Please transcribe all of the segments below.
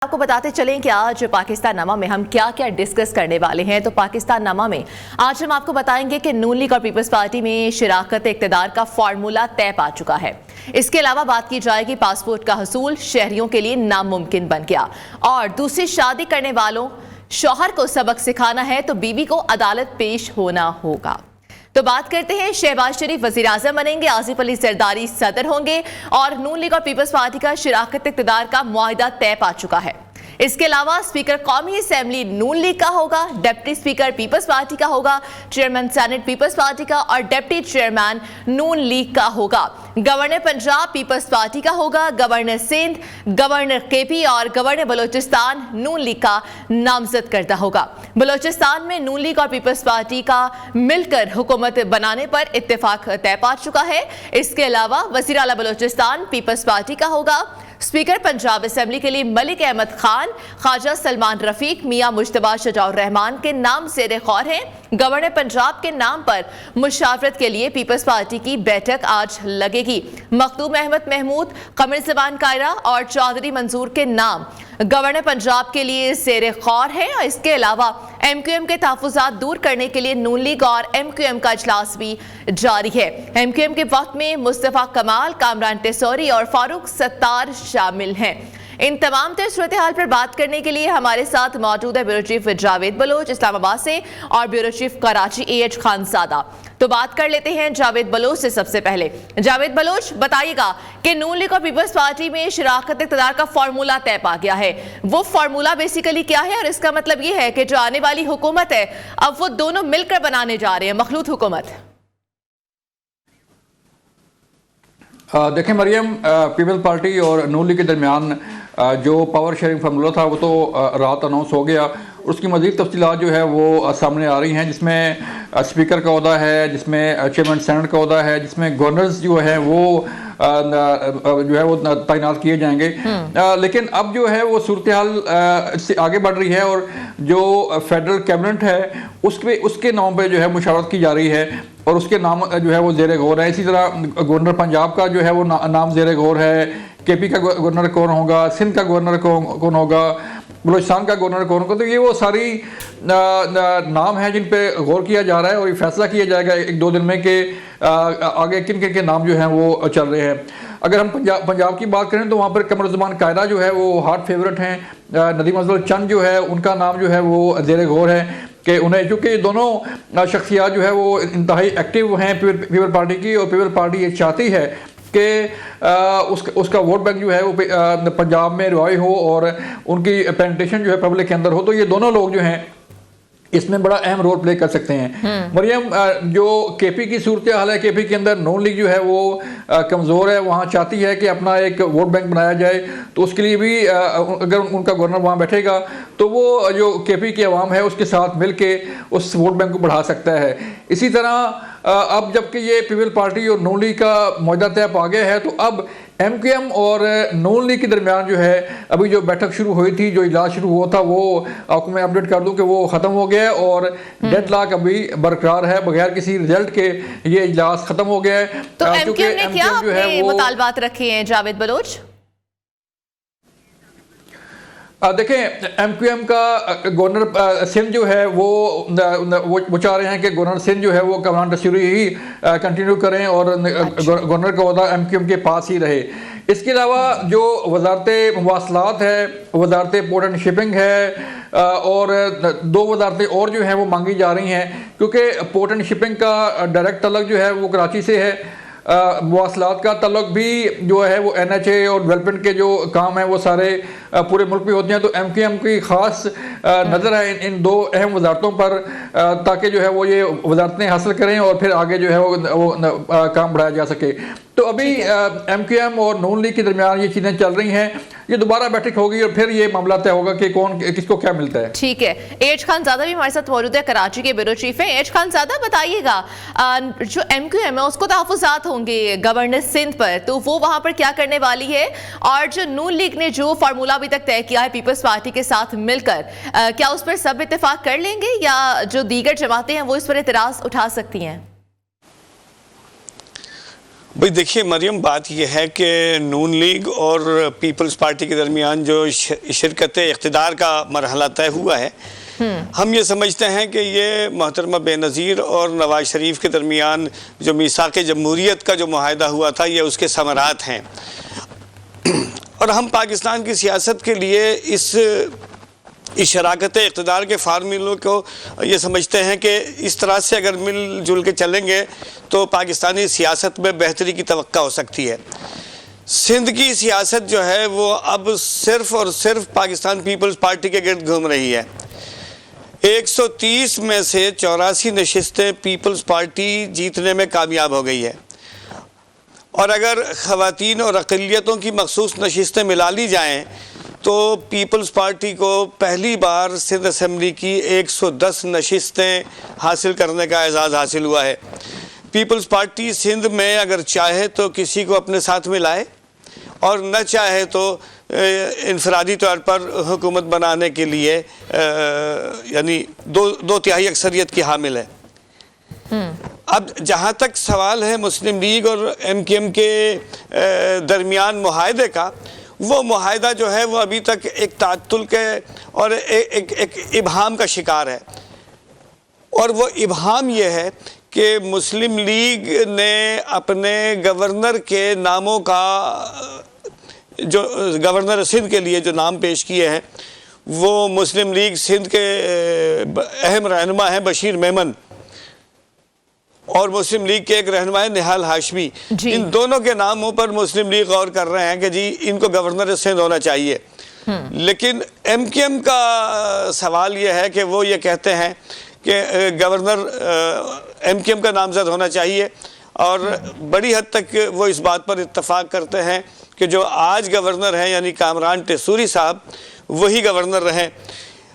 आपको बताते चलें कि आज पाकिस्तान नामा में हम क्या क्या डिस्कस करने वाले हैं। तो पाकिस्तान नामा में आज हम आपको बताएंगे कि नून लीग और पीपल्स पार्टी में शिराकत इक़्तिदार का फॉर्मूला तय पा चुका है। इसके अलावा बात की जाएगी पासपोर्ट का हसूल शहरियों के लिए नामुमकिन बन गया, और दूसरी शादी करने वालों शौहर को सबक सिखाना है तो बीवी को अदालत पेश होना होगा। तो बात करते हैं, शहबाज शरीफ वजीर आजम बनेंगे, आसिफ अली जरदारी सदर होंगे और नून लीग और पीपल्स पार्टी का शिराकत इक़्तिदार का मुआहिदा तय पा चुका है। इसके अलावा स्पीकर कौमी असेंबली नून लीग का होगा, डिप्टी स्पीकर पीपल्स पार्टी का होगा, चेयरमैन सेनेट पीपल्स पार्टी का और डिप्टी चेयरमैन नून लीग का होगा। गवर्नर पंजाब पीपल्स पार्टी का होगा, गवर्नर सिंध, गवर्नर केपी और गवर्नर बलोचिस्तान नून लीग का नामजद करता होगा। बलोचिस्तान में नून लीग और पीपल्स पार्टी का मिलकर हुकूमत बनाने पर इत्तेफाक तय पा चुका है। इसके अलावा वज़ीर आला बलोचिस्तान पीपल्स पार्टी का होगा। स्पीकर पंजाब असेंबली के लिए मलिक अहमद खान, ख्वाजा सलमान रफीक, मियां मुश्तबा शजाउर रहमान के नाम ज़ेरे गौर हैं। गवर्नर पंजाब के नाम पर मुशावरत के लिए पीपल्स पार्टी की बैठक आज लगेगी। मखदूम अहमद महमूद, कमर ज़बान कायरा और चौधरी मंजूर के नाम गवर्नर पंजाब के लिए ज़ेरे गौर है। इसके अलावा MQM के तहफ़्फ़ुज़ात दूर करने के लिए नून लीग और MQM का इजलास भी जारी है। MQM के वक्त में मुस्तफ़ा कमाल, कामरान टेसौरी और फारूक सत्तार शामिल हैं। इन तमाम सूरत हाल पर बात करने के लिए हमारे साथ मौजूद है ब्यूरो चीफ जावेद बलोच इस्लामाबाद से और bureau chief Karachi AH Khanzada. तो बात कर लेते हैं जावेद बलोच से। सबसे पहले जावेद बलोच बताइएगा कि नून लीग और पीपल्स पार्टी में शिराकत इक़्तिदार का फॉर्मूला तय पा गया है। वो फॉर्मूला बेसिकली क्या है और इसका मतलब ये है कि जो आने वाली हुकूमत है अब वो दोनों मिलकर बनाने जा रहे हैं मखलूत हुकूमत। देखें मरियम, पीपल्स पार्टी और नून लीग के दरमियान जो पावर शेयरिंग फार्मूला था वो तो रात अनाउंस हो गया। उसकी मज़ीद तफसीलात जो है वो सामने आ रही हैं, जिसमें स्पीकर का ओहदा है, जिसमें चेयरमैन सेनेट का ओहदा है, जिसमें गवर्नर्स जो है वो तैनात किए जाएंगे। लेकिन अब जो है वो सूरत हाल इससे आगे बढ़ रही है और जो फेडरल कैबिनेट है उसके नाम पे जो है मुशावरत की जा रही है और उसके नाम जो है वो ज़ेरे गौर है। इसी तरह गवर्नर पंजाब का जो है वो नाम ज़ेरे गौर है। KP का गवर्नर कौन होगा, सिंध का गवर्नर कौन होगा, बलोचिस्तान का गवर्नर कौन होगा। तो ये वो सारी नाम हैं जिन पे गौर किया जा रहा है और ये फैसला किया जाएगा 1-2 दिन में कि आगे किन किन के नाम जो हैं वो चल रहे हैं। अगर हम पंजाब की बात करें तो वहाँ पर कमर ज़बान कायरा जो है वो हार्ट फेवरेट हैं। नदीम अफजल चंद जो है उनका नाम जो है वो ज़ेरे गौर है कि उन्हें, क्योंकि दोनों शख्सियात जो है वो इंतहाई एक्टिव हैं पीपल पार्टी की, और पीपल पार्टी ये चाहती है कि उसका वोट बैंक जो है वो पंजाब में रिवाइव हो और उनकी पेनिट्रेशन जो है पब्लिक के अंदर हो। तो ये दोनों लोग जो हैं इसमें बड़ा अहम रोल प्ले कर सकते हैं। मरियम, जो KP की सूरत हाल है, KP के अंदर नून लीग जो है वो कमज़ोर है, वहाँ चाहती है कि अपना एक वोट बैंक बनाया जाए। तो उसके लिए भी अगर उनका गवर्नर वहाँ बैठेगा तो वो जो KP की आवाम है उसके साथ मिल के उस वोट बैंक को बढ़ा सकता है। इसी तरह अब जबकि ये पीपल पार्टी और नून लीग का मुआहिदा तय पा गया है तो अब MQM और नून लीग के दरमियान जो है अभी जो बैठक शुरू हुई थी, जो इजलास शुरू हुआ था, वो आपको मैं अपडेट कर दूं कि वो ख़त्म हो गया है और डेडलॉक अभी बरकरार है, बगैर किसी रिजल्ट के ये इजलास ख़त्म हो गया है। तो MQM ने क्या अपने मुतालबात रखे हैं जावेद बलोच? देखें, MQM का गवर्नर सिंध जो है वो चाह रहे हैं कि गवर्नर सिंध जो है वो कामरान टेसौरी ही कंटिन्यू करें और गवर्नर का ओहदा MQM के पास ही रहे। इसके अलावा जो वजारत मवासलात है, वजारत पोर्ट एंड शिपिंग है और 2 वजारतें और जो हैं वो मांगी जा रही हैं, क्योंकि पोर्ट एंड शिपिंग का डायरेक्ट तल्लुक जो है वो कराची से है। मवासलात का तल्लुक भी जो है वो NHA और डेवलपमेंट के जो काम है वो सारे पूरे मुल्क में होते हैं। तो MQM की ख़ास नज़र है इन 2 अहम वजारतों पर, ताकि जो है वो ये वजारतें हासिल करें और फिर आगे जो है वो काम बढ़ाया जा सके। तो अभी MQM और नून लीग के दरमियान ये चीज़ें चल रही हैं। ये दोबारा बैठक होगी और फिर ये मामला तय होगा कि कौन किसको क्या मिलता है। ठीक है, AH खानज़ादा भी हमारे साथ मौजूद है, कराची के ब्यूरो चीफ है। AH खानज़ादा, बताइएगा जो MQM है उसको तहफ़्फ़ुज़ात होंगे गवर्नर सिंध पर, तो वो वहाँ पर क्या करने वाली है, और जो नून लीग ने जो फार्मूला अभी तक तय किया है पीपल्स पार्टी के साथ मिलकर, क्या उस पर सब इत्तेफाक कर लेंगे या जो दीगर जमातें हैं वो इस पर एतराज़ उठा सकती हैं? भाई देखिए मरियम, बात यह है कि नून लीग और पीपल्स पार्टी के दरमियान जो शिरकत इख्तिदार का मरहला तय हुआ है, हम ये समझते हैं कि ये मोहतरमा बेनज़ीर और नवाज शरीफ के दरमियान जो मीसाक़ जमहूरियत का जो मुआहदा हुआ था, ये उसके समरात हैं। और हम पाकिस्तान की सियासत के लिए इस शराकत इक़्तिदार के फार्मूलों को ये समझते हैं कि इस तरह से अगर मिलजुल के चलेंगे तो पाकिस्तानी सियासत में बेहतरी की तवक्का हो सकती है। सिंध की सियासत जो है वो अब सिर्फ़ और सिर्फ पाकिस्तान पीपल्स पार्टी के गिर्द घूम रही है। 130 में से 84 नशिस्तें पीपल्स पार्टी जीतने में कामयाब हो गई है, और अगर ख़वातीन और अक़लियतों की मखसूस नशिस्तें मिला ली जाएँ तो पीपल्स पार्टी को पहली बार सिंध असम्बली की 110 नशिस्तें हासिल करने का एजाज़ हासिल हुआ है। पीपल्स पार्टी सिंध में अगर चाहे तो किसी को अपने साथ मिलाए और न चाहे तो इनफरादी तौर पर हुकूमत बनाने के लिए यानी दो तिहाई अक्सरियत की हामिल है। अब जहाँ तक सवाल है मुस्लिम लीग और MKM के दरमियान मुआहदे का, वो मुआहदा जो है वो अभी तक एक तात्तुल के और एक इबहाम का शिकार है। और वो इबहाम ये है कि मुस्लिम लीग ने अपने गवर्नर के नामों का, जो गवर्नर सिंध के लिए जो नाम पेश किए हैं, वो मुस्लिम लीग सिंध के अहम रहनुमा हैं बशीर मेमन और मुस्लिम लीग के एक रहनुमा है निहाल हाशमी। इन दोनों के नामों पर मुस्लिम लीग गौर कर रहे हैं कि जी इनको गवर्नर सिंध होना चाहिए। लेकिन MKM का सवाल ये है कि वो ये कहते हैं कि गवर्नर MKM का नामजद होना चाहिए, और बड़ी हद तक वो इस बात पर इत्तफाक करते हैं कि जो आज गवर्नर हैं यानी कामरान टेसूरी साहब, वही गवर्नर रहें।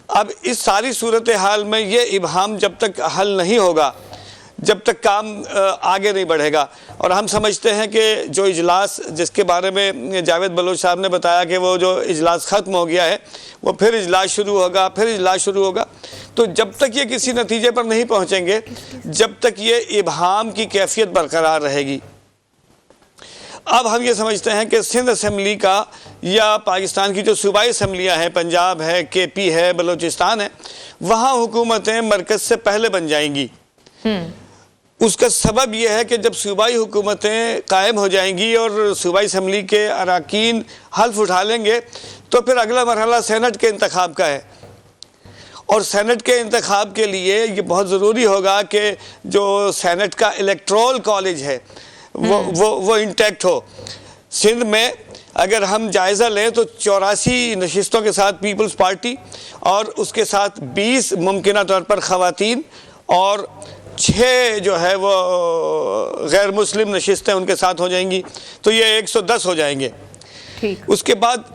अब इस सारी सूरत हाल में ये इबहाम जब तक हल नहीं होगा, जब तक काम आगे नहीं बढ़ेगा। और हम समझते हैं कि जो इजलास जिसके बारे में जावेद बलोच साहब ने बताया कि वो जो इजलास ख़त्म हो गया है, वो फिर इजलास शुरू होगा, फिर इजलास शुरू होगा। तो जब तक ये किसी नतीजे पर नहीं पहुँचेंगे, जब तक ये इबहाम की कैफियत बरकरार रहेगी। अब हम ये समझते हैं कि सिंध असम्बली का या पाकिस्तान की जो सूबाई असम्बलियाँ हैं, पंजाब है, KP है, बलूचिस्तान है, वहाँ हुकूमतें मरकज़ से पहले बन जाएंगी। उसका सबब यह है कि जब सूबाई हुकूमतें कायम हो जाएंगी और सूबाई असम्बली के अरकान हल्फ उठा लेंगे, तो फिर अगला मरहला सेनेट के इंतखाब का है। और सेनेट के इंतखाब के लिए ये बहुत ज़रूरी होगा कि जो सेनेट का इलेक्टोरल कॉलेज है वो इंटैक्ट हो। सिंध में अगर हम जायज़ा लें तो 84 नशिस्तों के साथ पीपल्स पार्टी और उसके साथ 20 मुमकिन तौर पर ख़वातीन और 6 जो है वो गैर मुस्लिम नशिस्तें उनके साथ हो जाएंगी, तो ये 110 हो जाएंगे। ठीक। उसके बाद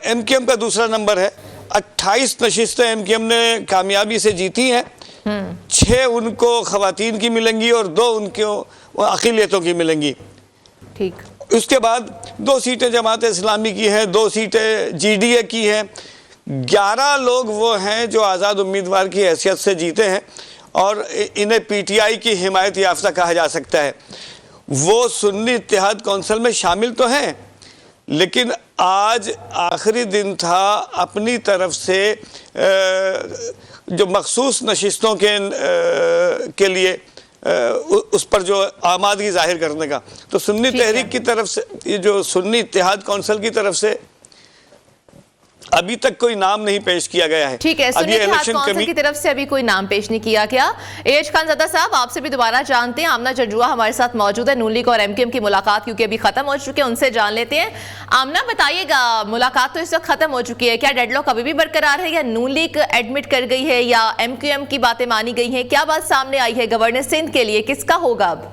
MKM का दूसरा नंबर है, 28 नशिस्तें MKM ने कामयाबी से जीती हैं, 6 उनको ख़वातीन की मिलेंगी और 2 उनको अक़लियतों की मिलेंगी। ठीक। उसके बाद 2 सीटें जमात इस्लामी की हैं, 2 सीटें GDA की हैं, 11 लोग वो हैं जो आज़ाद उम्मीदवार की हैसियत से जीते हैं और इन्हें PTI की हिमायत याफ्ता कहा जा सकता है। वो सुन्नी इत्तेहाद कौंसिल में शामिल तो हैं, लेकिन आज आखिरी दिन था अपनी तरफ से जो मखसूस नशिस्तों के लिए उस पर जो आमादगी जाहिर करने का, तो सुन्नी तहरीक की तरफ से, ये जो सुन्नी इत्तेहाद कौंसिल की तरफ से अभी तक कोई नाम नहीं पेश किया गया है। ठीक है, सुन्नी इत्तेहाद कौंसिल की तरफ से अभी कोई नाम पेश नहीं किया गया। एएच खानज़ादा साहब, आपसे भी दोबारा जानते हैं, आमना जरजुआ हमारे साथ मौजूद है। नून लीग और MKM की मुलाकात क्योंकि अभी खत्म हो चुकी है, उनसे जान लेते हैं। आमना, बताइएगा, मुलाकात तो इस वक्त खत्म हो चुकी है, क्या डेडलॉक अभी भी बरकरार है या नून लीग एडमिट कर गई है या MKM की बातें मानी गई हैं? क्या बात सामने आई है गवर्नर सिंध के लिए, किसका होगा अब?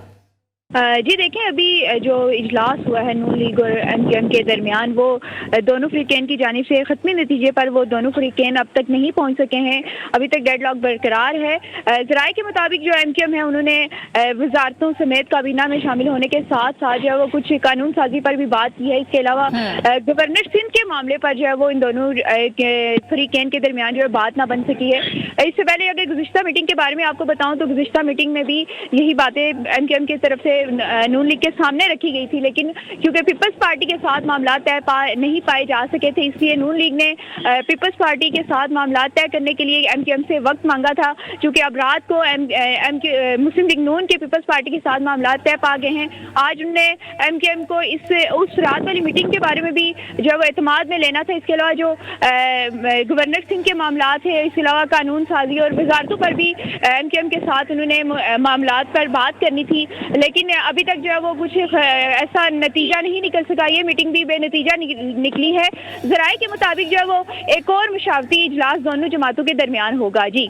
जी देखें, अभी जो इजलास हुआ है नून लीग और MKM के दरमियान, वो दोनों फ्रीकेन की जानिब से ख़त्मी नतीजे पर वो दोनों फ्रीकेन अब तक नहीं पहुंच सके हैं। अभी तक डेडलॉक बरकरार है। ज़राए के मुताबिक जो MKM है उन्होंने वजारतों समेत काबीना में शामिल होने के साथ साथ जो है वो कुछ कानून साजी पर भी बात की है। इसके अलावा गवर्नर सिंध के मामले पर जो है वो इन दोनों फ्रीकेन के दरमियान जो है बात ना बन सकी है। इससे पहले अगर गुज़िश्ता मीटिंग के बारे में आपको बताऊँ तो गुज़िश्ता मीटिंग में भी यही बातें MKM की तरफ से नून लीग के सामने रखी गई थी, लेकिन क्योंकि पीपल्स पार्टी के साथ मामला तय नहीं पाए जा सके थे, इसलिए नून लीग ने पीपल्स पार्टी के साथ मामला तय करने के लिए MQM से वक्त मांगा था। चूँकि अब रात को मुस्लिम लीग नून के पीपल्स पार्टी के साथ मामला तय पा गए हैं, आज उनने MQM को उस रात वाली मीटिंग के बारे में भी जो वो एतमाद में लेना था। इसके अलावा जो गवर्नर सिंह के मामला थे, इसके अलावा कानून साजी और वजारतों पर भी MQM के साथ उन्होंने मामलात पर बात करनी थी, लेकिन अभी तक जो है वो कुछ ऐसा नतीजा नहीं निकल सका। ये मीटिंग भी बेनतीजा निकली है। ज़राए के मुताबिक जो है वो एक और मुशावरती इजलास दोनों जमातों के दरमियान होगा। जी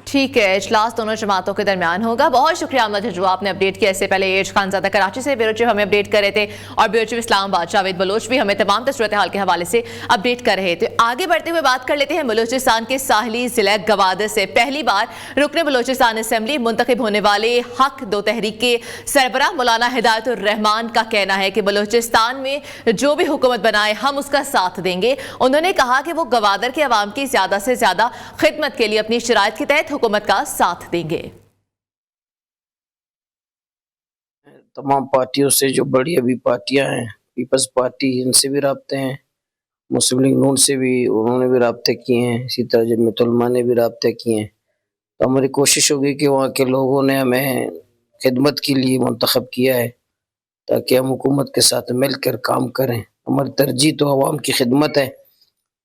ठीक है, इजलास दोनों जमातों के दरमियान होगा। बहुत शुक्रिया अहमद जो आपने अपडेट किया। इससे पहले एज खानजादा कराची से ब्यूरो चीफ हमें अपडेट कर रहे थे और ब्यूरो चीफ इस्लामाबाद जावेद बलोच भी हमें तमाम सूरत हाल के हवाले से अपडेट कर रहे थे। आगे बढ़ते हुए बात कर लेते हैं बलूचिस्तान के साहली जिला गवादर से। पहली बार रुकने बलूचिस्तान असम्बली मुंतखब होने वाले हक दो तहरीक के सरबराह मौलाना हिदायतुर रहमान का कहना है कि बलूचिस्तान में जो भी हुकूमत बनाए हम उसका साथ देंगे। उन्होंने कहा कि वो गवादर के अवाम की ज्यादा से ज्यादा खिदमत के लिए अपनी शराइत के तहत हुकूमत का साथ देंगे। तमाम पार्टियों से जो बड़ी अभी पार्टियां हैं, पीपल्स पार्टी, इनसे भी राब्ते हैं, मुस्लिम लीग नून से भी उन्होंने भी राब्ते किए हैं, इसी तरह जमीयत उलमा ने भी राब्ते किए हैं। तो हमारी कोशिश होगी कि वहाँ के लोगों ने हमें खिदमत के लिए मुंतखब किया है ताकि हम हुकूमत के साथ मिलकर काम करें। हमारी तरजीह तो अवाम की खिदमत है,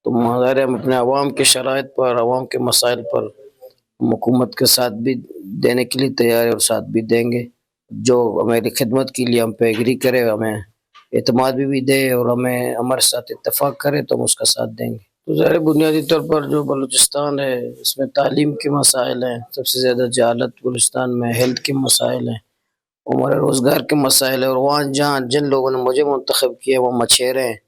तो हम अपने अवाम के शराइत पर, अवाम के मसाइल पर हुकूमत के साथ भी देने के लिए तैयार है और साथ भी देंगे। जो हमारी खिदमत के लिए हम पे एग्री करे, हमें एतमाद भी दे और हमें हमारे साथ इत्तेफाक करे तो हम उसका साथ देंगे। तो ज़ाहिर बुनियादी तौर पर जो बलूचिस्तान है इसमें तालीम के मसाइल हैं, सबसे ज़्यादा जहालत बलूचिस्तान में, हेल्थ के मसाइल हैं, हमारे रोज़गार के मसाइल हैं। और वहाँ जहाँ जिन लोगों ने मुझे मुंतखब किया वहाँ मछेरे हैं,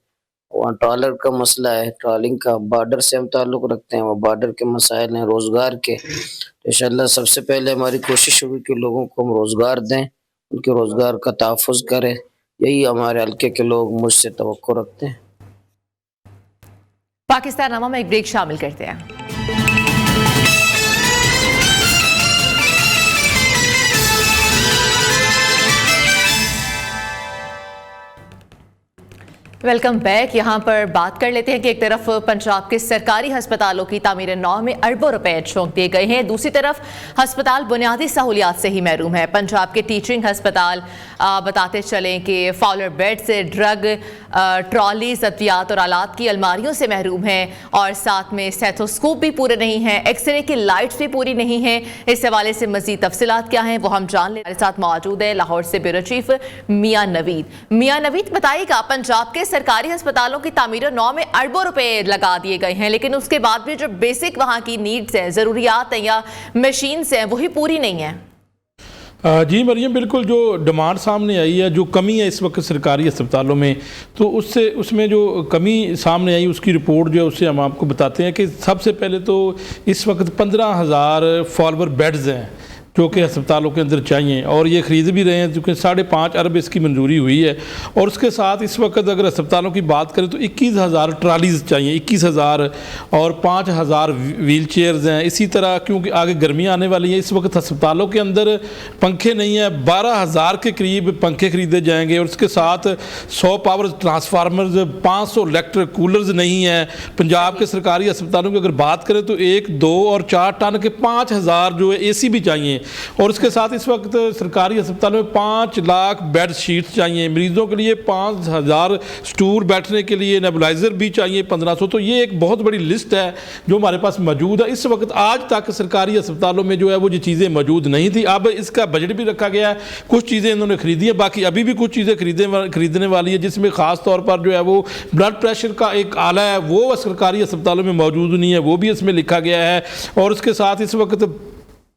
वहाँ ट्रॉलर का मसला है, ट्रॉलिंग का, बॉर्डर से हम ताल्लुक़ रखते हैं, वहाँ बॉर्डर के मसाइल हैं, रोज़गार के। तो इंशाअल्लाह सबसे पहले हमारी कोशिश होगी कि लोगों को हम रोज़गार दें, उनके रोज़गार का तहफ़्फ़ुज़ करें। यही हमारे हल्के के लोग मुझसे तवक्को रखते हैं। पाकिस्तान नामा में एक ब्रेक शामिल करते हैं। Welcome back. यहाँ पर बात कर लेते हैं कि एक तरफ पंजाब के सरकारी अस्पतालों की तामीर नौ में अरबों रुपए झोंक दिए गए हैं, दूसरी तरफ अस्पताल बुनियादी सहूलियात से ही महरूम है। पंजाब के टीचिंग अस्पताल बताते चलें कि फाउलर बेड से ड्रग ट्रॉलीज, अद्वियात और आलात की अलमारियों से महरूम हैं और साथ में स्टेथोस्कोप भी पूरे नहीं हैं, एक्सरे की लाइट्स भी पूरी नहीं हैं। इस हवाले से मजीद तफसीलात क्या हैं वो हम जान लें। हमारे साथ मौजूद है लाहौर से ब्यूरो चीफ मियां नवीद। मियां नवीद, बताइएगा, पंजाब के सरकारी अस्पतालों की तामीर नौ में अरबों रुपए लगा दिए गए हैं, लेकिन उसके बाद भी जो बेसिक वहाँ की नीड्स हैं, ज़रूरियात हैं या मशीन्स हैं, वही पूरी नहीं है। जी मरियम, बिल्कुल जो डिमांड सामने आई है, जो कमी है इस वक्त सरकारी अस्पतालों में, तो उसमें जो कमी सामने आई उसकी रिपोर्ट जो है उससे हम आपको बताते हैं कि सबसे पहले तो इस वक्त 15,000 फॉलोवर बेड्स हैं जो कि अस्पतालों के अंदर चाहिए और ये ख़रीद भी रहे हैं, क्योंकि 5.5 अरब इसकी मंजूरी हुई है। और उसके साथ इस वक्त अगर अस्पतालों की बात करें तो 21,000 ट्रालीज़ चाहिए, 21,000 और 5,000 व्हील चेयर्स हैं। इसी तरह क्योंकि आगे गर्मियाँ आने वाली हैं, इस वक्त अस्पतालों के अंदर पंखे नहीं हैं, 12,000 के करीब पंखे ख़रीदे जाएंगे और उसके साथ 100 पावर ट्रांसफार्मर्स, 500 इलेक्ट्रिक कूलर्स नहीं हैं। पंजाब के सरकारी अस्पतालों की अगर बात करें तो 1, 2 और 4 टन के 5,000 जो है AC भी चाहिए। और उसके साथ इस वक्त सरकारी अस्पतालों में 5 लाख बेड शीट्स चाहिए, मरीजों के लिए 5,000 स्टूल बैठने के लिए, नेबुलाइज़र भी चाहिए 1,500। तो ये एक बहुत बड़ी लिस्ट है जो हमारे पास मौजूद है। इस वक्त आज तक सरकारी अस्पतालों में जो है वो ये चीज़ें मौजूद नहीं थी। अब इसका बजट भी रखा गया है, कुछ चीज़ें इन्होंने खरीदी है, बाकी अभी भी कुछ चीज़ें खरीदने वाली है, जिसमें ख़ास तौर पर जो है वो ब्लड प्रेशर का एक आला है, वो सरकारी अस्पतालों में मौजूद नहीं है, वो भी इसमें लिखा गया है। और उसके साथ इस वक्त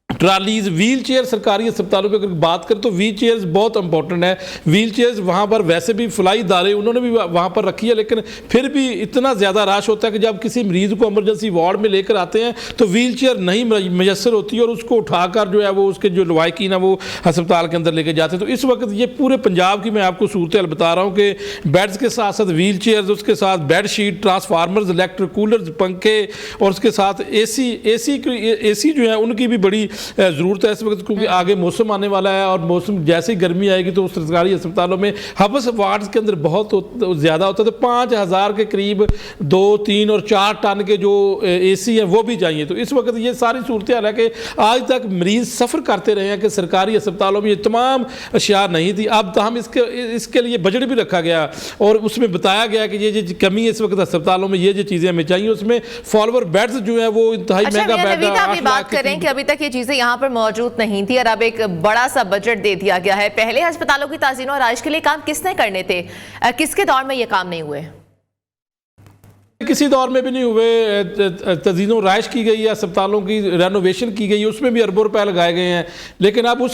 ट्रालीज़, व्हील चेयर, सरकारी अस्पतालों की अगर बात करें तो व्हील चेयर्स बहुत इंपॉर्टेंट है। व्हील चेयर्स वहाँ पर वैसे भी फलाई इदारे उन्होंने भी वहाँ पर रखी है, लेकिन फिर भी इतना ज़्यादा रश होता है कि जब किसी मरीज़ को इमरजेंसी वार्ड में लेकर आते हैं तो व्हील चेयर नहीं मैसर होती है और उसको उठाकर जो है वो उसके जो लवाकिन है वो अस्पताल के अंदर लेके जाते हैं। तो इस वक्त ये पूरे पंजाब की मैं आपको सूरत बता रहा हूँ कि बेड्स के साथ साथ व्हील चेयर्स, उसके साथ bed sheet, transformers, electric coolers, पंखे और उसके साथ AC जो है उनकी भी बड़ी ज़रूरत है इस वक्त, क्योंकि आगे मौसम आने वाला है और मौसम जैसे ही गर्मी आएगी तो सरकारी अस्पतालों में हब्स वार्ड्स के अंदर बहुत ज़्यादा होता है। तो 5000 के करीब 2, 3 और 4 टन के जो AC हैं वो भी चाहिए। तो इस वक्त ये सारी सूरत हाल है कि आज तक मरीज़ सफ़र करते रहे हैं कि सरकारी अस्पतालों में ये तमाम अशिया नहीं थी। अब तो हम इसके लिए बजट भी रखा गया और उसमें बताया गया कि ये कमी है इस वक्त अस्पतालों में, ये चीज़ें हमें चाहिए। उसमें फॉलोअर बेड्स जो है वो इंतहाई महंगा बेड है। अभी बात करें कि अभी तक ये चीजें यहाँ पर मौजूद नहीं थी और अब एक बड़ा सा बजट दे दिया गया है। पहले अस्पतालों की ताज़ीन और आइश के लिए काम किसने करने थे, किसके दौर में ये काम नहीं हुए? किसी दौर में भी नहीं हुए। तज़ीनो राइश की गई है, अस्पतालों की रेनोवेशन की गई है, उसमें भी अरबों रुपए लगाए गए हैं। लेकिन अब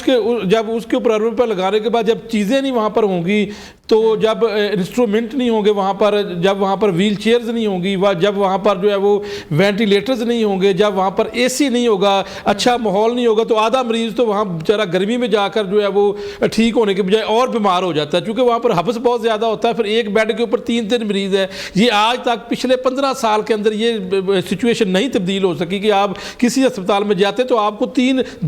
जब उसके ऊपर अरबों रुपए लगाने के बाद जब चीज़ें नहीं वहाँ पर होंगी, तो जब इंस्ट्रूमेंट नहीं होंगे वहाँ पर, जब वहाँ पर व्हील चेयर्स नहीं होंगी, जब वहाँ पर जो है वो वेंटिलेटर्स नहीं होंगे, जब वहाँ पर AC नहीं होगा, अच्छा माहौल नहीं होगा, तो आधा मरीज़ तो वहाँ बेचारा गर्मी में जाकर जो है वो ठीक होने के बजाय और बीमार हो जाता है, क्योंकि वहाँ पर हब्स बहुत ज़्यादा होता है। फिर एक बेड के ऊपर 3-3 मरीज़ है। ये आज तक पिछले 15 साल के अंदर ये सिचुएशन नहीं तब्दील हो सकी कि आप किसी अस्पताल में जाते तो आपको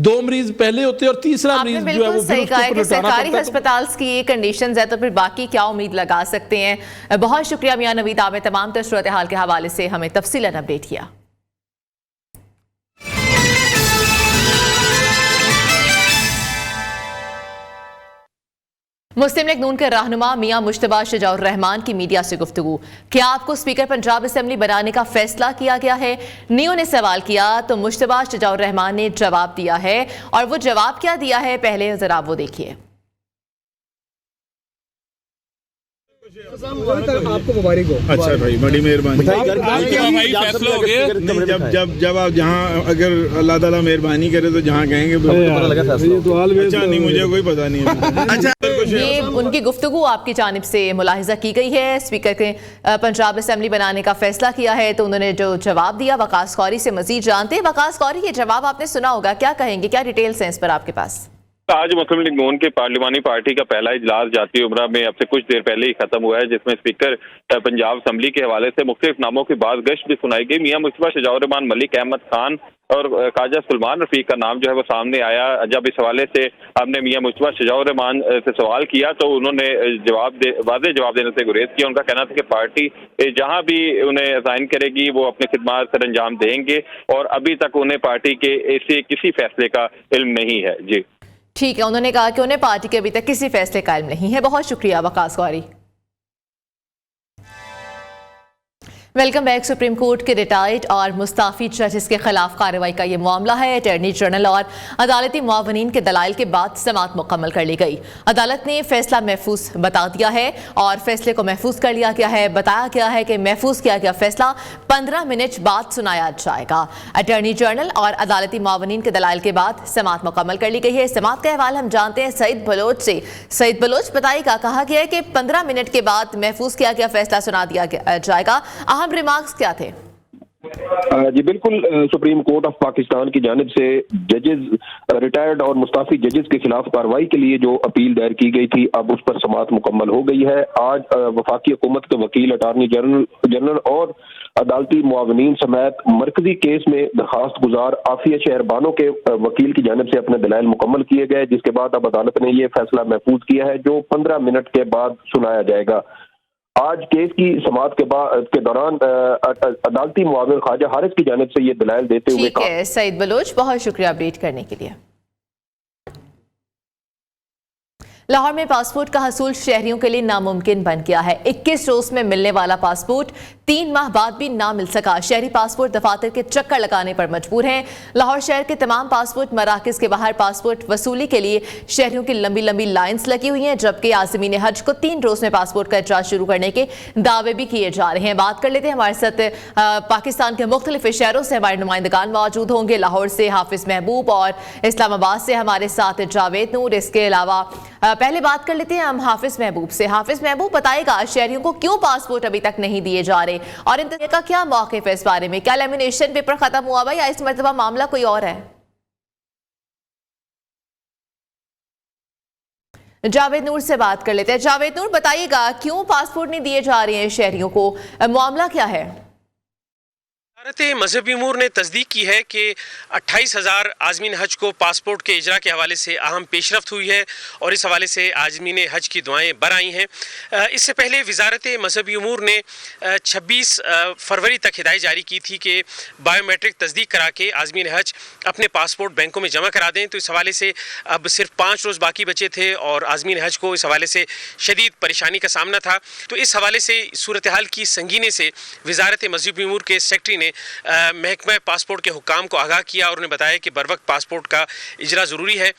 2 मरीज पहले होते और तीसरा मरीज जो है वो सही कहा है कि सरकारी अस्पताल की ये कंडीशंस है, तो फिर बाकी क्या उम्मीद लगा सकते हैं। बहुत शुक्रिया मियां नवीद, आपने तमाम सूरत हाल के हवाले से हमें तफसीलन अपडेट किया। मुस्लिम लीग नून के रहनुमा मियां मुश्तबा शजाउर रहमान की मीडिया से गुफ्तगू। क्या आपको स्पीकर पंजाब असेंबली बनाने का फैसला किया गया है? नियो ने सवाल किया तो मुश्तबा शजाउर रहमान ने जवाब दिया है, और वो जवाब क्या दिया है पहले जरा वो देखिए। आपको मुबारक हो। अच्छा भाई, बड़ी मेहरबानी। भाई फैसला हो गया। जब आप जहाँ अगर अल्लाह ताला मेहरबानी करे तो जहाँ कहेंगे अच्छा नहीं, मुझे कोई पता नहीं है। अच्छा, ये उनकी गुफ्तगू आपकी जानिब से मुलाहिजा की गई है। स्पीकर के पंजाब असेंबली बनाने का फैसला किया है, तो उन्होंने जो जवाब दिया वकास कौरी से मजीद जानते हैं। वकास कौरी, ये जवाब आपने सुना होगा, क्या कहेंगे, क्या डिटेल्स हैं इस पर आपके पास? आज मुस्लिम लीग नून के पार्लिमानी पार्टी का पहला इजलास जाती उम्रा में अब से कुछ देर पहले ही खत्म हुआ है, जिसमें स्पीकर पंजाब असेंबली के हवाले से मुख्तलिफ नामों की बात गश्त भी सुनाई गई। मियां मुश्तबा शजाउर रहमान, मलिक अहमद खान और ख्वाजा सलमान रफीक का नाम जो है वो सामने आया। जब इस हवाले से हमने मियां मुश्तबा शजाउर रहमान से सवाल किया तो उन्होंने वाज़ेह जवाब देने से गुरेज किया। उनका कहना था कि पार्टी जहां भी उन्हें असाइन करेगी वो अपनी खिदमत सर अंजाम देंगे, और अभी तक उन्हें पार्टी के ऐसे किसी फैसले का इल्म नहीं है। जी ठीक है, उन्होंने कहा कि उन्हें पार्टी के अभी तक किसी फैसले का इल्म नहीं है। बहुत शुक्रिया वकास कौरी। Welcome back. सुप्रीम कोर्ट के रिटायर्ड और मुस्ताफी जजेस के खिलाफ कार्रवाई का ये मामला है। अटॉर्नी जनरल और अदालती मुआवनीन के दलाइल के बाद समाअत मुकम्मल कर ली गई। अदालत ने फैसला महफूज बता दिया है और फैसले को महफूज कर लिया गया है। बताया गया है कि महफूज किया गया फैसला 15 मिनट बाद सुनाया जाएगा। अटॉर्नी जनरल और अदालती मुआवनीन के दलाइल के बाद समाअत मुकम्मल कर ली गई है। समाअत का अहवाल हम जानते हैं सईद बलोच से। सईद बलोच, बताइएगा, कहा गया है कि 15 मिनट के बाद महफूज किया गया फैसला सुना दिया जाएगा। रिमार्क्स क्या थे? जी बिल्कुल, सुप्रीम कोर्ट ऑफ पाकिस्तान की जानिब से जजेस, रिटायर्ड और मुस्ताफी जजेस के खिलाफ कार्रवाई के लिए जो अपील दायर की गई थी, अब उस पर समाअत मुकम्मल हो गई है। आज वफाकी हुकूमत के वकील, अटॉर्नी जनरल और अदालती मुआवनीन समेत मरकजी केस में दरखास्त गुजार आफिया शहरबानों के वकील की जानिब से अपने दलाइल मुकम्मल किए गए, जिसके बाद अब अदालत ने यह फैसला महफूज किया है जो 15 मिनट के बाद सुनाया जाएगा। आज केस की समाअत के दौरान अदालती मुआविन ख्वाजा हारिस की जानिब से ये दलाइल देते हुए ठीक है सईद बलोच, बहुत शुक्रिया अपडेट करने के लिए। लाहौर में पासपोर्ट का हसूल शहरियों के लिए नामुमकिन बन गया है। 21 रोज में मिलने वाला पासपोर्ट 3 माह बाद भी ना मिल सका। शहरी पासपोर्ट दफातर के चक्कर लगाने पर मजबूर हैं। लाहौर शहर के तमाम पासपोर्ट मराकज के बाहर पासपोर्ट वसूली के लिए शहरियों की लंबी लंबी लाइन्स लगी हुई हैं, जबकि आज़मीन हज को 3 रोज में पासपोर्ट का इजरा शुरू करने के दावे भी किए जा रहे हैं। बात कर लेते हैं, हमारे साथ पाकिस्तान के मुख्तलिफ शहरों से हमारे नुमाइंदगान मौजूद होंगे। लाहौर से हाफिज महबूब और इस्लामाबाद से हमारे साथ जावेद नूर। इसके अलावा पहले बात कर लेते हैं हम हाफिज महबूब से। हाफिज महबूब, बताएगा शहरियों को क्यों पासपोर्ट अभी तक नहीं दिए जा रहे और इन का क्या मौक़िफ़ है इस बारे में? क्या लेमिनेशन पेपर खत्म हुआ हुआ या इस मरतबा मामला कोई और है? जावेद नूर से बात कर लेते हैं। जावेद नूर, बताइएगा क्यों पासपोर्ट नहीं दिए जा रहे हैं शहरियों को, मामला क्या है? वजारत मजहबी उमूर ने तस्दीक की है कि 28,000 आज़मीन हज को पासपोर्ट के इजरा के हवाले से अहम पेशरफ्त हुई है और इस हवाले से आज़मीन हज की दुआएं बर आई हैं। इससे पहले वजारत मजहबी उमूर ने 26 फरवरी तक हिदायत जारी की थी कि बायोमेट्रिक तस्दीक करा के आज़मीन हज अपने पासपोर्ट बैंकों में जमा करा दें। तो इस हवाले से अब सिर्फ 5 रोज़ बाकी बचे थे और आज़मीन हज को इस हवाले से शदीद परेशानी का सामना था। तो इस हवाले से सूरत हाल की संगीनी से वजारत मजहबी उमूर के सेक्रेटरी ने महकमा पासपोर्ट के हुक्काम को आगाह किया और उन्हें बताया कि बर वक्त पासपोर्ट का इजरा ज़रूरी है।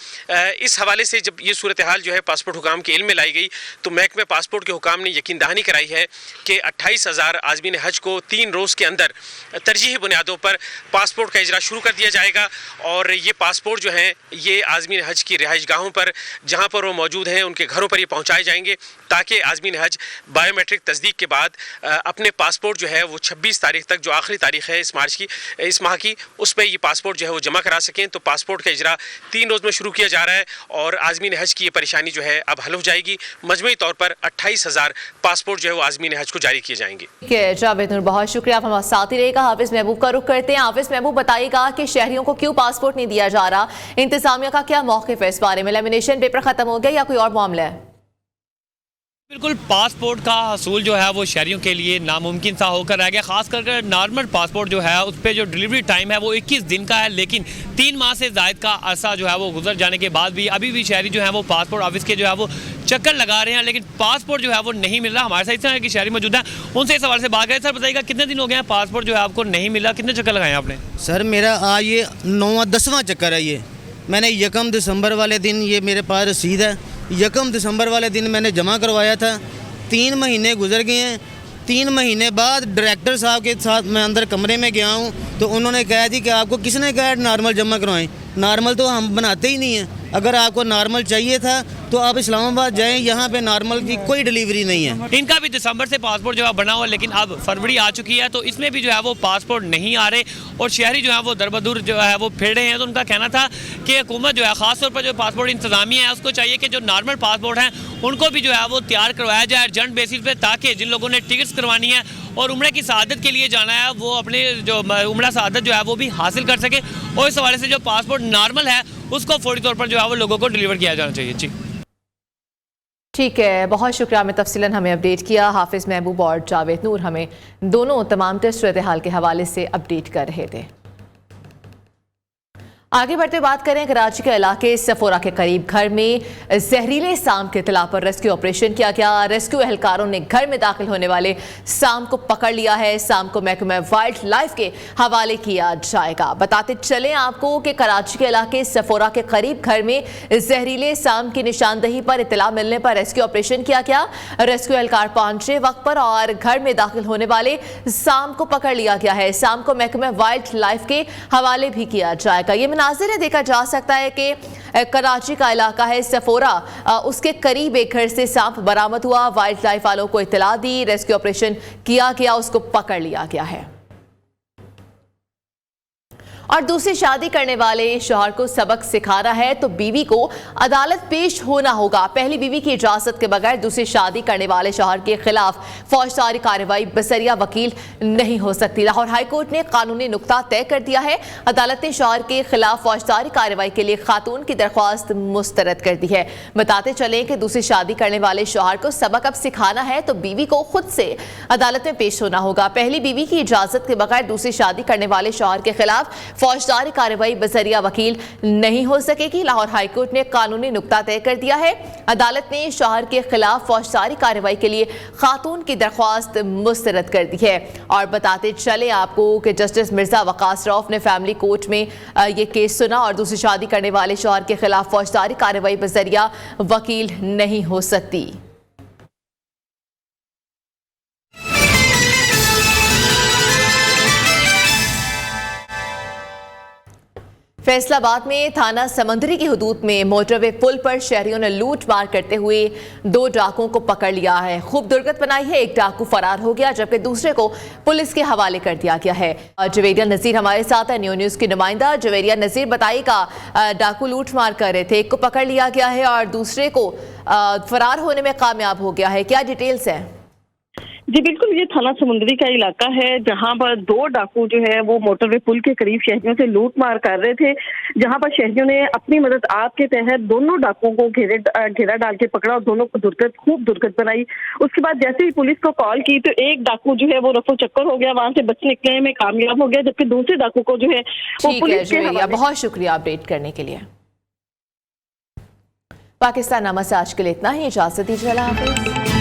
इस हवाले से जब ये सूरत हाल जो है पासपोर्ट हुक्काम के इल्म में लाई गई तो महकमा पासपोर्ट के हुक्काम ने यकीन दहानी कराई है कि 28,000 आज़मीन हज को 3 रोज़ के अंदर तरजीही बुनियादों पर पासपोर्ट का इजरा शुरू कर दिया जाएगा और ये पासपोर्ट जो हैं ये आज़मीन हज की रिहाइश गाहों पर जहाँ पर वो मौजूद हैं उनके घरों पर ये पहुँचाए जाएंगे ताकि आज़मीन हज बायोमेट्रिक तस्दीक के बाद अपने पासपोर्ट जो है वो 26 तारीख तक जो आखिरी तारीख है इस माह की उस पर ये पासपोर्ट जो है वो जमा करा सकें। तो पासपोर्ट का इजरा 3 रोज़ में शुरू किया जा रहा है और आज़मीन हज की ये परेशानी जो है अब हल हो जाएगी। मजमूई तौर पर 28,000 पासपोर्ट जो है वो आज़मीन हज को जारी किए जाएंगे। जावेद नूर, बहुत शुक्रिया, आप हमारे साथ ही रहेगा। हाफिज महबूब का रुख करते हैं। हाफिज महबूब, बताइएगा कि शहरियों को क्यों पासपोर्ट नहीं दिया जा रहा, इंतजामिया का क्या मौक़िफ़ है इस बारे में? लेमिनेशन पेपर खत्म हो गया या कोई और मामला है? बिल्कुल, पासपोर्ट का हसूल जो है वो शहरियों के लिए नामुमकिन सा होकर रह गया। खास करके नॉर्मल पासपोर्ट जो है उस पर जो डिलीवरी टाइम है वो 21 दिन का है, लेकिन 3 माह से ज़ायद का अरसा जो है वो गुजर जाने के बाद भी अभी भी शहरी जो है वो पासपोर्ट ऑफिस के जो है वो चक्कर लगा रहे हैं, लेकिन पासपोर्ट जो है वो नहीं मिल रहा। हमारे साथ इस तरह की शहरी मौजूद है, उनसे इस सवाल से बात करें। सर बताइएगा, कितने दिन हो गए हैं पासपोर्ट जो है आपको नहीं मिला, कितने चक्कर लगाए आपने? सर मेरा आज ये 9वां-10वां चक्कर है। ये मैंने 1 दिसंबर वाले दिन, ये मेरे पास रसीद है, 1 दिसंबर वाले दिन मैंने जमा करवाया था। 3 महीने गुजर गए हैं। 3 महीने बाद डायरेक्टर साहब के साथ मैं अंदर कमरे में गया हूँ तो उन्होंने कहा थी कि आपको किसने कहा नॉर्मल जमा करवाएं? नॉर्मल तो हम बनाते ही नहीं हैं। अगर आपको नॉर्मल चाहिए था तो आप इस्लामाबाद जाएं, यहाँ पे नॉर्मल की कोई डिलीवरी नहीं है। इनका भी दिसंबर से पासपोर्ट जो है बना हुआ, लेकिन अब फरवरी आ चुकी है तो इसमें भी जो है वो पासपोर्ट नहीं आ रहे और शहरी जो है वो दरबदूर जो है वो फिर रहे हैं। तो उनका कहना था कि हुकूमत जो है ख़ासतौर पर जो पासपोर्ट इंतजामिया है उसको चाहिए कि जो नॉर्मल पासपोर्ट हैं उनको भी जो है वो तैयार करवाया जाए अर्जेंट बेसिस पे, ताकि जिन लोगों ने टिकट्स करवानी है और उम्र की शहादत के लिए जाना है वो अपने जो उम्र शहादत जो है वो भी हासिल कर सके। और इस हवाले से जो पासपोर्ट नॉर्मल है उसको फौरी तौर पर जो है वो लोगों को डिलीवर किया जाना चाहिए। जी ठीक है, बहुत शुक्रिया, हमें तफसीलन हमें अपडेट किया। हाफिज महबूब और जावेद नूर हमें दोनों तमाम सूरत हाल के हवाले से अपडेट कर रहे थे। आगे बढ़ते बात करें, कराची के इलाके सफोरा के करीब घर में जहरीले सांप के इत्तला पर रेस्क्यू ऑपरेशन किया गया। रेस्क्यू एहलकारों ने घर में दाखिल होने वाले सांप को पकड़ लिया है। सांप को महकमा वाइल्ड लाइफ के हवाले किया जाएगा। बताते चलें आपको कि कराची के इलाके सफोरा के करीब घर में जहरीले सांप की निशानदही पर इत्तला मिलने पर रेस्क्यू ऑपरेशन किया गया। रेस्क्यू एहलकार पहुंचे वक्त पर और घर में दाखिल होने वाले सांप को पकड़ लिया गया है। सांप को महकमा वाइल्ड लाइफ के हवाले भी किया जाएगा। ये नाज़िर है, देखा जा सकता है कि कराची का इलाका है सफोरा, उसके करीब एक घर से सांप बरामद हुआ। वाइल्ड लाइफ वालों को इत्तला दी, रेस्क्यू ऑपरेशन किया गया, उसको पकड़ लिया गया है। और दूसरी शादी करने वाले शौहर को सबक सिखाना है तो बीवी को अदालत पेश होना होगा। पहली बीवी की इजाजत के बगैर दूसरी शादी करने वाले शौहर के खिलाफ फौजदारी कार्रवाई बसरिया वकील नहीं हो सकती। लाहौर हाईकोर्ट ने कानूनी नुक्ता तय कर दिया है। अदालत ने शौहर के खिलाफ फौजदारी कार्रवाई के लिए खातून की दरख्वास्त मुस्तरद कर दी है। बताते चलें कि दूसरी शादी करने वाले शौहर को सबक अब सिखाना है तो बीवी को खुद से अदालत में पेश होना होगा। पहली बीवी की इजाजत के बगैर दूसरी शादी करने वाले शौहर के खिलाफ फौजदारी कार्रवाई बजरिया वकील नहीं हो सकेगी। लाहौर हाईकोर्ट ने कानूनी नुक्ता तय कर दिया है। अदालत ने शौहर के खिलाफ फौजदारी कार्रवाई के लिए खातून की दरख्वास्त मुस्तरद कर दी है। और बताते चले आपको कि जस्टिस मिर्जा वकास रऊफ ने फैमिली कोर्ट में ये केस सुना और दूसरी शादी करने वाले शौहर के खिलाफ फौजदारी कार्रवाई बजरिया वकील नहीं हो सकती। फैसलाबाद में थाना समंदरी की हुदूद में मोटरवे पुल पर शहरियों ने लूट मार करते हुए 2 डाकुओं को पकड़ लिया है। खूब दुर्गत बनाई है। एक डाकू फरार हो गया जबकि दूसरे को पुलिस के हवाले कर दिया गया है। जवेरिया नजीर हमारे साथ है, न्यू न्यूज़ की नुमाइंदा। जवेरिया नजीर, बताइएगा, डाकू लूट मार कर रहे थे, एक को पकड़ लिया गया है और दूसरे को फरार होने में कामयाब हो गया है, क्या डिटेल्स है? जी बिल्कुल, ये थाना समुंदरी का इलाका है जहां पर दो डाकू जो है वो मोटरवे पुल के करीब शहरियों से लूट मार कर रहे थे, जहां पर शहरियों ने अपनी मदद आप के तहत दोनों डाकुओं को घेरा डाल के पकड़ा और दोनों को खूब दुर्गत बनाई। उसके बाद जैसे ही पुलिस को कॉल की तो एक डाकू जो है वो रफो चक्कर हो गया, वहां से बचने में कामयाब हो गया, जबकि दूसरे डाकू को जो है वो पुलिस के हवाले। बहुत शुक्रिया अपडेट करने के लिए। पाकिस्तान नामा से आज के लिए इतना ही, इजाजत दीजिए, अल्लाह हाफिज।